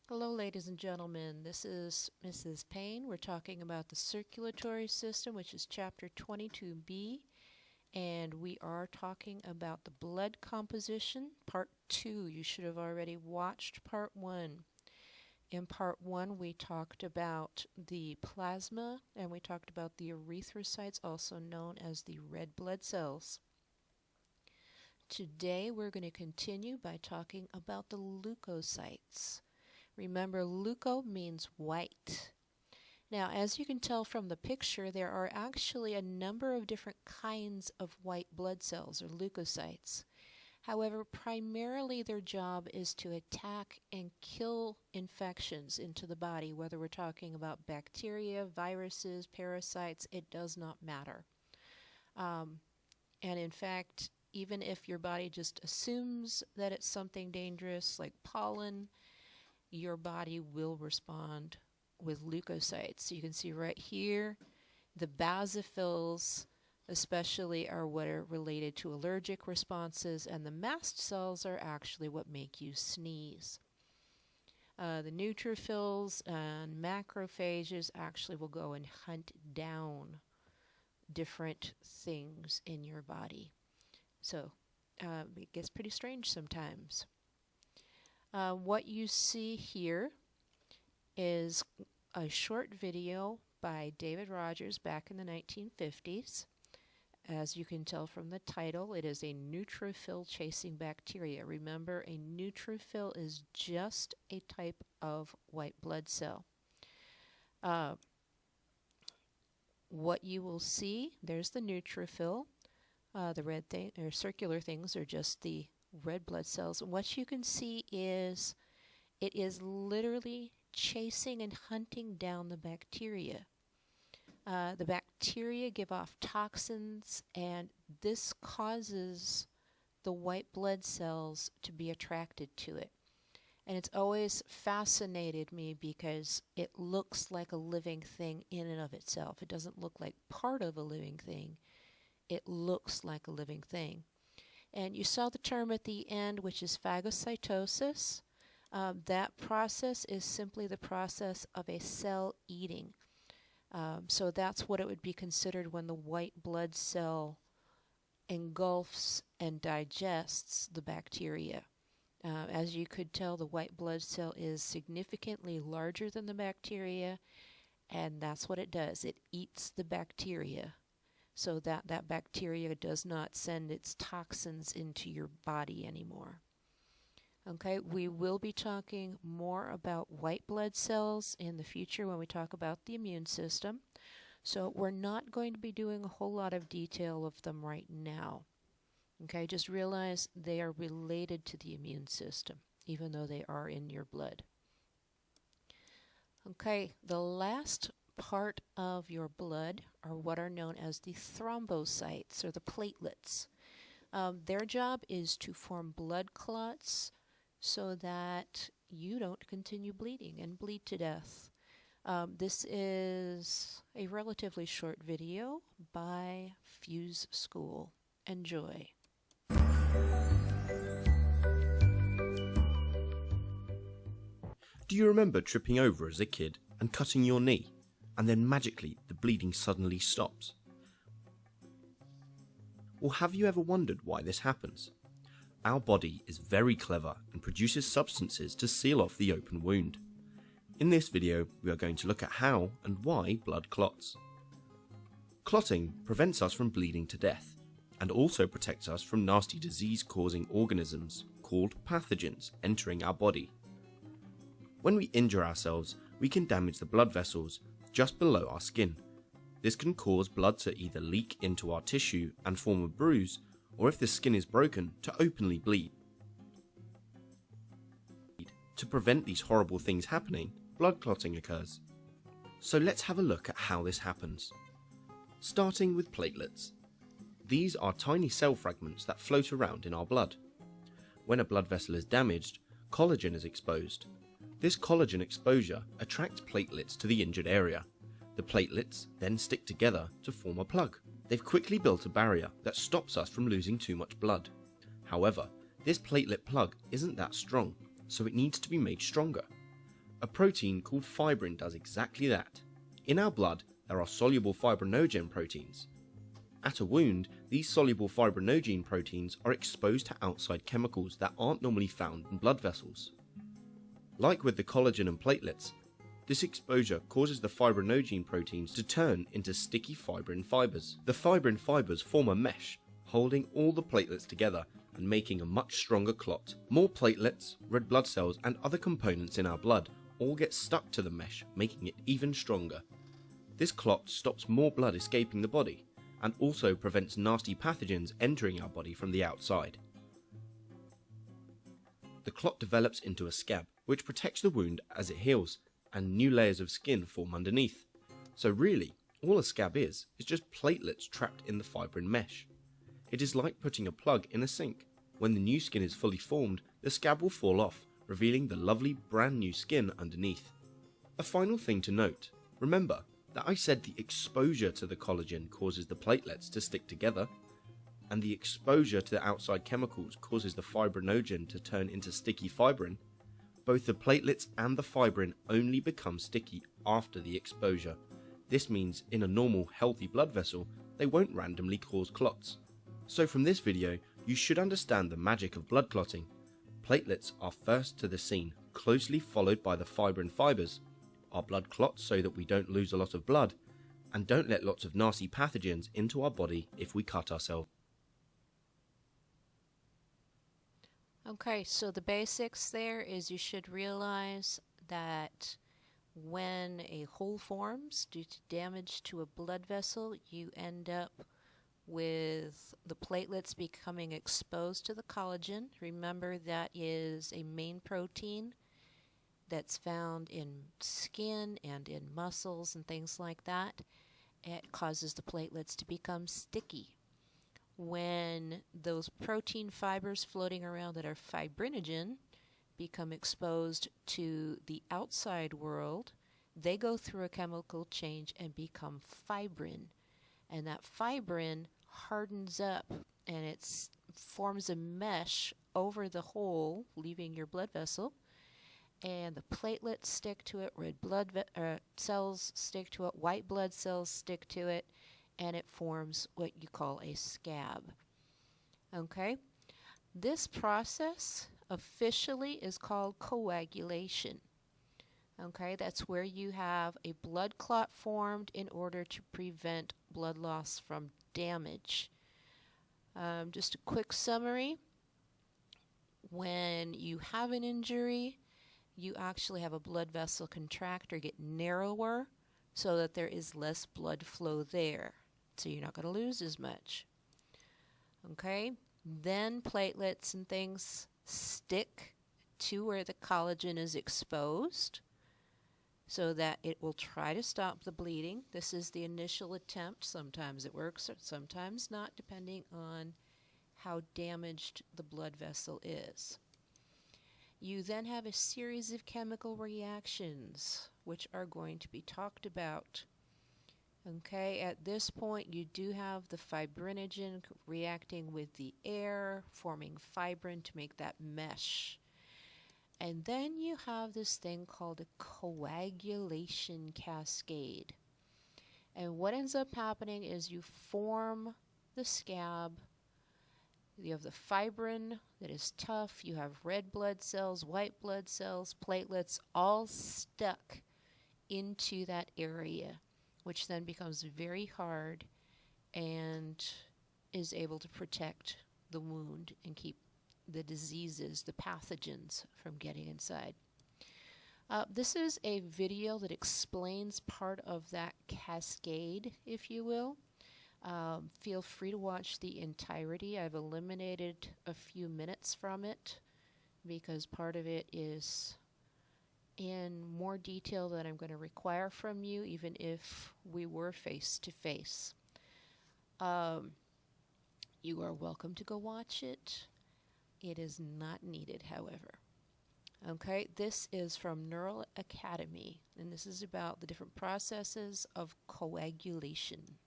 Hello, ladies and gentlemen. This is Mrs. Payne. We're talking about the circulatory system, which is chapter 22b, and we are talking about the blood composition, part 2. You should have already watched part 1. In part 1, we talked about the plasma and we talked about the erythrocytes, also known as the red blood cells. Today, we're going to continue by talking about the leukocytes. Remember, leuko means white. Now, as you can tell from the picture, there are actually a number of different kinds of white blood cells, or leukocytes. However, primarily their job is to attack and kill infections into the body, whether we're talking about bacteria, viruses, parasites, it does not matter. And in fact, even if your body just assumes that it's something dangerous like pollen, your body will respond with leukocytes. So you can see right here, the basophils especially are what are related to allergic responses, and the mast cells are actually what make you sneeze. The neutrophils and macrophages actually will go and hunt down different things in your body. So it gets pretty strange sometimes. What you see here is a short video by David Rogers back in the 1950s. As you can tell from the title, it is a neutrophil chasing bacteria. Remember, a neutrophil is just a type of white blood cell. What you will see, there's the neutrophil. The red thing or circular things are just the red blood cells. And what you can see is it is literally chasing and hunting down the bacteria. The bacteria give off toxins, and this causes the white blood cells to be attracted to it. And it's always fascinated me because it looks like a living thing in and of itself. It doesn't look like part of a living thing. It looks like a living thing. And you saw the term at the end, which is phagocytosis. That process is simply the process of a cell eating. So that's what it would be considered when the white blood cell engulfs and digests the bacteria. As you could tell, the white blood cell is significantly larger than the bacteria, and that's what it does. It eats the bacteria, so that bacteria does not send its toxins into your body anymore. Okay, we will be talking more about white blood cells in the future when we talk about the immune system. So we're not going to be doing a whole lot of detail of them right now. Okay, just realize they are related to the immune system, even though they are in your blood. Okay, the last part of your blood are what are known as the thrombocytes, or the platelets. Their job is to form blood clots so that you don't continue bleeding and bleed to death. This is a relatively short video by Fuse School. Enjoy. Do you remember tripping over as a kid and cutting your knee, and then magically the bleeding suddenly stops? Or have you ever wondered why this happens? Our body is very clever and produces substances to seal off the open wound. In this video, we are going to look at how and why blood clots. Clotting prevents us from bleeding to death, and also protects us from nasty disease-causing organisms called pathogens entering our body. When we injure ourselves, we can damage the blood vessels just below our skin. This can cause blood to either leak into our tissue and form a bruise, or if the skin is broken, to openly bleed. To prevent these horrible things happening, blood clotting occurs. So let's have a look at how this happens. Starting with platelets. These are tiny cell fragments that float around in our blood. When a blood vessel is damaged, collagen is exposed. This collagen exposure attracts platelets to the injured area. The platelets then stick together to form a plug. They've quickly built a barrier that stops us from losing too much blood. However, this platelet plug isn't that strong, so it needs to be made stronger. A protein called fibrin does exactly that. In our blood, there are soluble fibrinogen proteins. At a wound, these soluble fibrinogen proteins are exposed to outside chemicals that aren't normally found in blood vessels. Like with the collagen and platelets, this exposure causes the fibrinogen proteins to turn into sticky fibrin fibers. The fibrin fibers form a mesh, holding all the platelets together and making a much stronger clot. More platelets, red blood cells, and other components in our blood all get stuck to the mesh, making it even stronger. This clot stops more blood escaping the body, and also prevents nasty pathogens entering our body from the outside. The clot develops into a scab, which protects the wound as it heals, and new layers of skin form underneath. So really, all a scab is just platelets trapped in the fibrin mesh. It is like putting a plug in a sink. When the new skin is fully formed, the scab will fall off, revealing the lovely brand new skin underneath. A final thing to note, remember that I said the exposure to the collagen causes the platelets to stick together, and the exposure to the outside chemicals causes the fibrinogen to turn into sticky fibrin. Both the platelets and the fibrin only become sticky after the exposure. This means in a normal, healthy blood vessel, they won't randomly cause clots. So from this video, you should understand the magic of blood clotting. Platelets are first to the scene, closely followed by the fibrin fibers. Our blood clots so that we don't lose a lot of blood, and don't let lots of nasty pathogens into our body if we cut ourselves. Okay, so the basics there is you should realize that when a hole forms due to damage to a blood vessel, you end up with the platelets becoming exposed to the collagen. Remember, that is a main protein that's found in skin and in muscles and things like that. It causes the platelets to become sticky. When those protein fibers floating around that are fibrinogen become exposed to the outside world, they go through a chemical change and become fibrin. And that fibrin hardens up and it forms a mesh over the hole, leaving your blood vessel. And the platelets stick to it, red blood cells stick to it, white blood cells stick to it, and it forms what you call a scab. Okay? This process officially is called coagulation. Okay? That's where you have a blood clot formed in order to prevent blood loss from damage. Just a quick summary. When you have an injury, you actually have a blood vessel contract or get narrower so that there is less blood flow there. So you're not going to lose as much. Okay? Then platelets and things stick to where the collagen is exposed so that it will try to stop the bleeding. This is the initial attempt. Sometimes it works, sometimes not, depending on how damaged the blood vessel is. You then have a series of chemical reactions which are going to be talked about. Okay, at this point you do have the fibrinogen reacting with the air, forming fibrin to make that mesh. And then you have this thing called a coagulation cascade. And what ends up happening is you form the scab. You have the fibrin that is tough. You have red blood cells, white blood cells, platelets, all stuck into that area, which then becomes very hard and is able to protect the wound and keep the diseases, the pathogens, from getting inside. This is a video that explains part of that cascade, if you will. Feel free to watch the entirety. I've eliminated a few minutes from it because part of it is in more detail than I'm going to require from you, even if we were face to face. You are welcome to go watch it. It is not needed, however. Okay, this is from Neural Academy, and this is about the different processes of coagulation.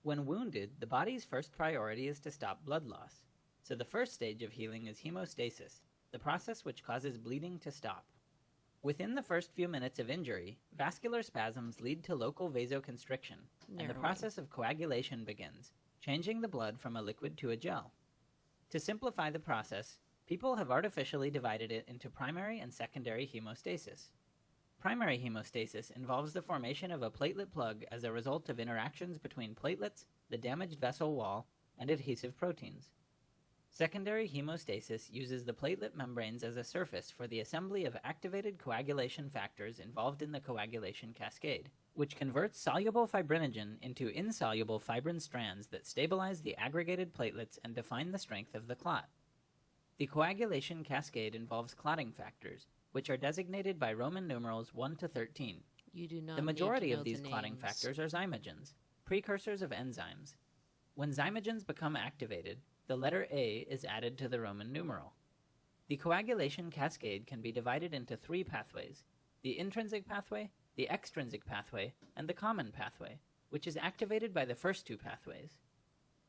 When wounded, the body's first priority is to stop blood loss. So the first stage of healing is hemostasis. the process which causes bleeding to stop. Within the first few minutes of injury, vascular spasms lead to local vasoconstriction, and the Narrowing. process of coagulation begins, changing the blood from a liquid to a gel. To simplify the process, people have artificially divided it into primary and secondary hemostasis. Primary hemostasis involves the formation of a platelet plug as a result of interactions between platelets, the damaged vessel wall, and adhesive proteins. Secondary hemostasis uses the platelet membranes as a surface for the assembly of activated coagulation factors involved in the coagulation cascade, which converts soluble fibrinogen into insoluble fibrin strands that stabilize the aggregated platelets and define the strength of the clot. The coagulation cascade involves clotting factors, which are designated by Roman numerals 1 to 13. You do not The majority need to know of these the clotting names. factors are zymogens, precursors of enzymes. When zymogens become activated, the letter A is added to the Roman numeral. The coagulation cascade can be divided into three pathways: the intrinsic pathway, the extrinsic pathway, and the common pathway, which is activated by the first two pathways.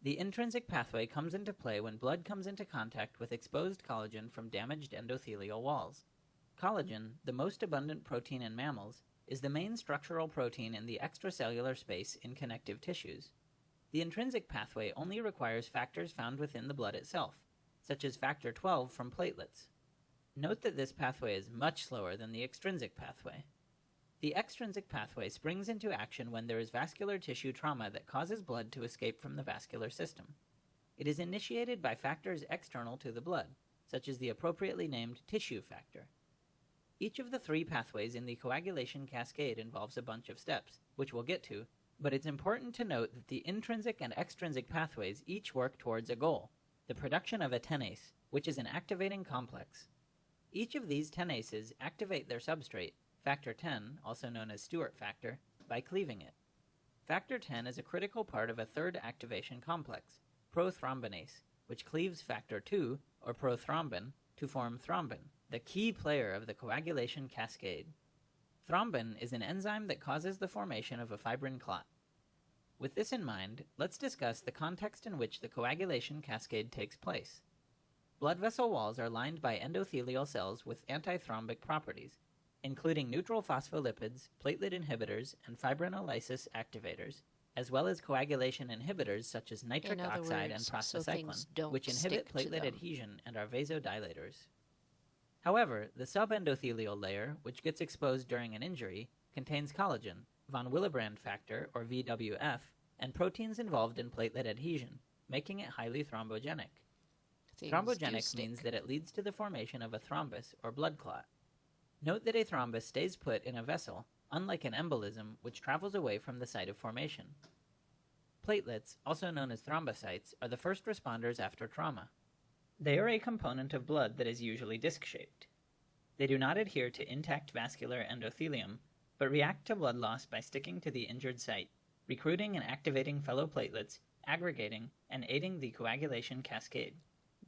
The intrinsic pathway comes into play when blood comes into contact with exposed collagen from damaged endothelial walls. Collagen, the most abundant protein in mammals, is the main structural protein in the extracellular space in connective tissues. The intrinsic pathway only requires factors found within the blood itself, such as factor 12 from platelets. Note that this pathway is much slower than the extrinsic pathway. The extrinsic pathway springs into action when there is vascular tissue trauma that causes blood to escape from the vascular system. It is initiated by factors external to the blood, such as the appropriately named tissue factor. Each of the three pathways in the coagulation cascade involves a bunch of steps, which we'll get to, but it's important to note that the intrinsic and extrinsic pathways each work towards a goal, the production of a tenase, which is an activating complex. Each of these tenases activate their substrate, factor 10, also known as Stewart factor, by cleaving it. Factor 10 is a critical part of a third activation complex, prothrombinase, which cleaves factor 2, or prothrombin, to form thrombin, the key player of the coagulation cascade. Thrombin is an enzyme that causes the formation of a fibrin clot. With this in mind, let's discuss the context in which the coagulation cascade takes place. Blood vessel walls are lined by endothelial cells with antithrombic properties, including neutral phospholipids, platelet inhibitors, and fibrinolysis activators, as well as coagulation inhibitors such as nitric In other oxide words, and so prostacyclin, things don't which inhibit stick to platelet them. adhesion and are vasodilators. However, the subendothelial layer, which gets exposed during an injury, contains collagen, von Willebrand factor, or VWF, and proteins involved in platelet adhesion, making it highly thrombogenic. Things do Thrombogenic means stick. that it leads to the formation of a thrombus or blood clot. Note that a thrombus stays put in a vessel, unlike an embolism, which travels away from the site of formation. Platelets, also known as thrombocytes, are the first responders after trauma. They are a component of blood that is usually disc-shaped. They do not adhere to intact vascular endothelium, but react to blood loss by sticking to the injured site, recruiting and activating fellow platelets, aggregating, and aiding the coagulation cascade.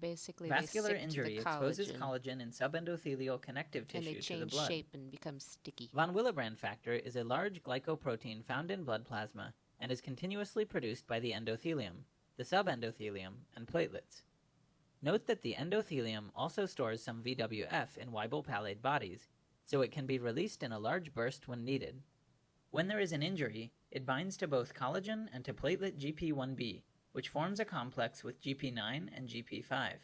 Basically, Vascular they stick injury to the exposes collagen, collagen in subendothelial connective and they tissue to the change blood. shape and become sticky. Von Willebrand factor is a large glycoprotein found in blood plasma and is continuously produced by the endothelium, the subendothelium, and platelets. Note that the endothelium also stores some VWF in Weibel pallade bodies, so it can be released in a large burst when needed. When there is an injury, it binds to both collagen and to platelet GP1b, which forms a complex with GP9 and GP5.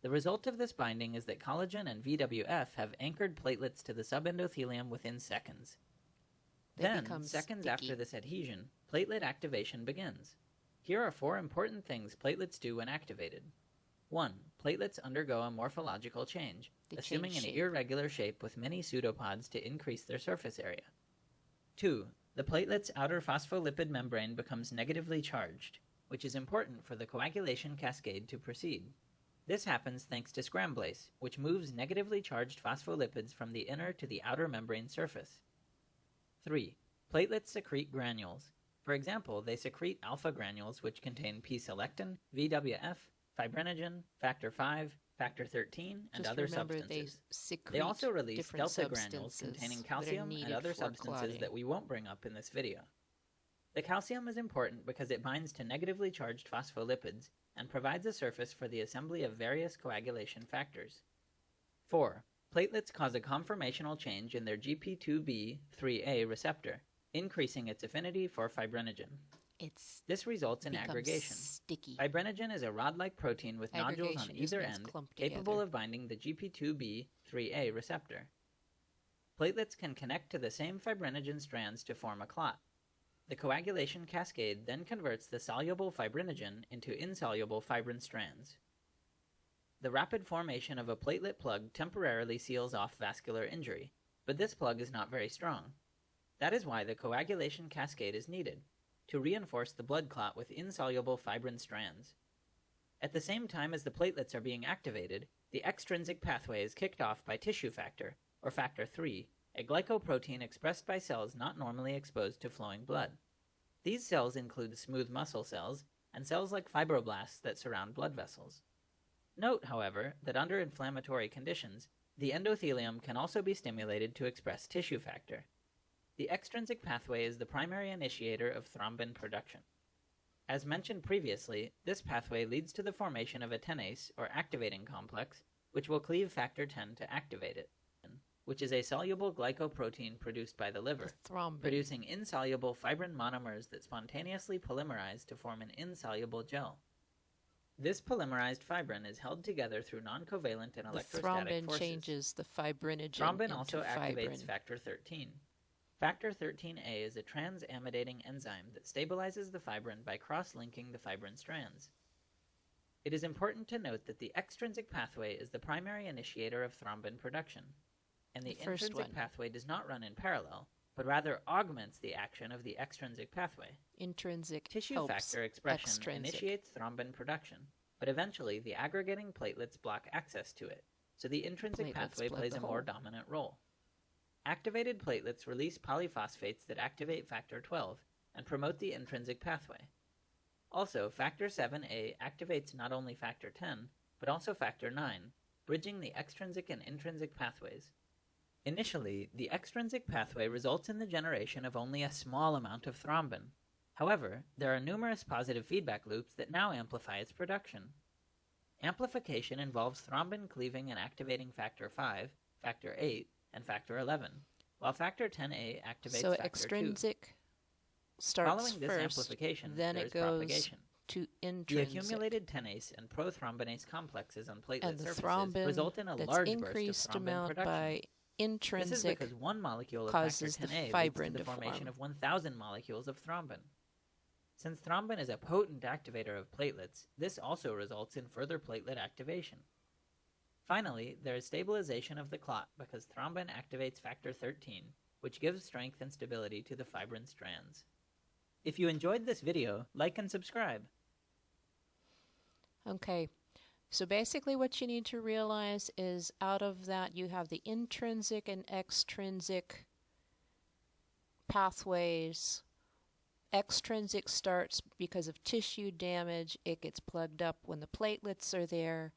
The result of this binding is that collagen and VWF have anchored platelets to the subendothelium within seconds. They Then, become seconds sticky. after this adhesion, platelet activation begins. Here are 4 important things platelets do when activated. 1. Platelets undergo a morphological change, They assuming change an shape. irregular shape with many pseudopods to increase their surface area. 2. The platelet's outer phospholipid membrane becomes negatively charged, which is important for the coagulation cascade to proceed. This happens thanks to scramblase, which moves negatively charged phospholipids from the inner to the outer membrane surface. 3. Platelets secrete granules. For example, they secrete alpha granules which contain P-selectin, VWF, fibrinogen, factor 5, factor 13, and Just other remember substances. they secrete They also release different delta granules substances containing that are calcium and needed other for substances clotting. that we won't bring up in this video. The calcium is important because it binds to negatively charged phospholipids and provides a surface for the assembly of various coagulation factors. 4. Platelets cause a conformational change in their GP2B3A receptor, increasing its affinity for fibrinogen. It's This results in becomes aggregation. sticky. Fibrinogen is a rod-like protein with nodules on Aggregation just either means end, clumped capable together. of binding the GP2B3A receptor. Platelets can connect to the same fibrinogen strands to form a clot. The coagulation cascade then converts the soluble fibrinogen into insoluble fibrin strands. The rapid formation of a platelet plug temporarily seals off vascular injury, but this plug is not very strong. That is why the coagulation cascade is needed, to reinforce the blood clot with insoluble fibrin strands. At the same time as the platelets are being activated, the extrinsic pathway is kicked off by tissue factor, or factor 3, a glycoprotein expressed by cells not normally exposed to flowing blood. These cells include smooth muscle cells and cells like fibroblasts that surround blood vessels. Note, however, that under inflammatory conditions, the endothelium can also be stimulated to express tissue factor. The extrinsic pathway is the primary initiator of thrombin production. As mentioned previously, this pathway leads to the formation of a tenase, or activating complex, which will cleave factor 10 to activate it, which is a soluble glycoprotein produced by the liver, Thrombin. producing insoluble fibrin monomers that spontaneously polymerize to form an insoluble gel. This polymerized fibrin is held together through non-covalent and The electrostatic thrombin forces. changes the fibrinogen Thrombin into also fibrin. activates factor 13. Factor 13A is a transamidating enzyme that stabilizes the fibrin by cross-linking the fibrin strands. It is important to note that the extrinsic pathway is the primary initiator of thrombin production, and the The first intrinsic one. pathway does not run in parallel, but rather augments the action of the extrinsic pathway. Intrinsic Tissue helps factor expression extrinsic. initiates thrombin production, but eventually the aggregating platelets block access to it, so the intrinsic Platelets pathway plug plays the a more hole. dominant role. Activated platelets release polyphosphates that activate factor 12 and promote the intrinsic pathway. Also, factor 7A activates not only factor 10, but also factor 9, bridging the extrinsic and intrinsic pathways. Initially, the extrinsic pathway results in the generation of only a small amount of thrombin. However, there are numerous positive feedback loops that now amplify its production. Amplification involves thrombin cleaving and activating factor 5, factor 8, and factor 11, while factor 10A activates So factor 2. extrinsic starts Following this first, amplification, then there it is goes propagation. to The intrinsic. accumulated tenase and prothrombinase complexes on platelet And the surfaces thrombin result in a that's large increased burst of thrombin amount production. by This is intrinsic because one molecule of causes factor the 10A leads fibrin to the to formation form. of 1,000 molecules of thrombin. Since thrombin is a potent activator of platelets, this also results in further platelet activation. Finally, there is stabilization of the clot because thrombin activates factor 13, which gives strength and stability to the fibrin strands. If you enjoyed this video, like and subscribe. Okay, so basically what you need to realize is out of that you have the intrinsic and extrinsic pathways. Extrinsic starts because of tissue damage. It gets plugged up when the platelets are there.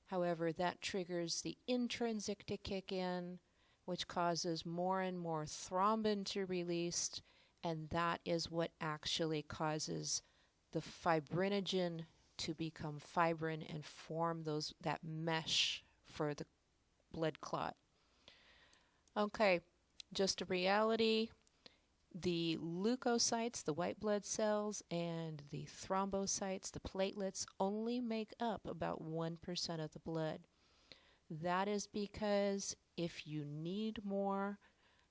However, that triggers the intrinsic to kick in, which causes more and more thrombin to release, and that is what actually causes the fibrinogen to become fibrin and form that mesh for the blood clot. Okay, just a reality. The leukocytes, the white blood cells, and the thrombocytes, the platelets, only make up about 1% of the blood. That is because if you need more,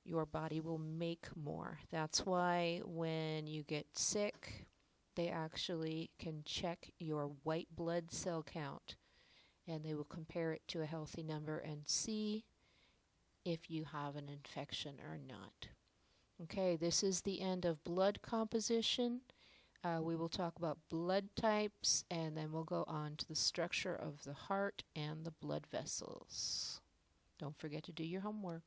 your body will make more. That's why when you get sick, they actually can check your white blood cell count, and they will compare it to a healthy number and see if you have an infection or not. Okay, this is the end of blood composition. We will talk about blood types, and then we'll go on to the structure of the heart and the blood vessels. Don't forget to do your homework.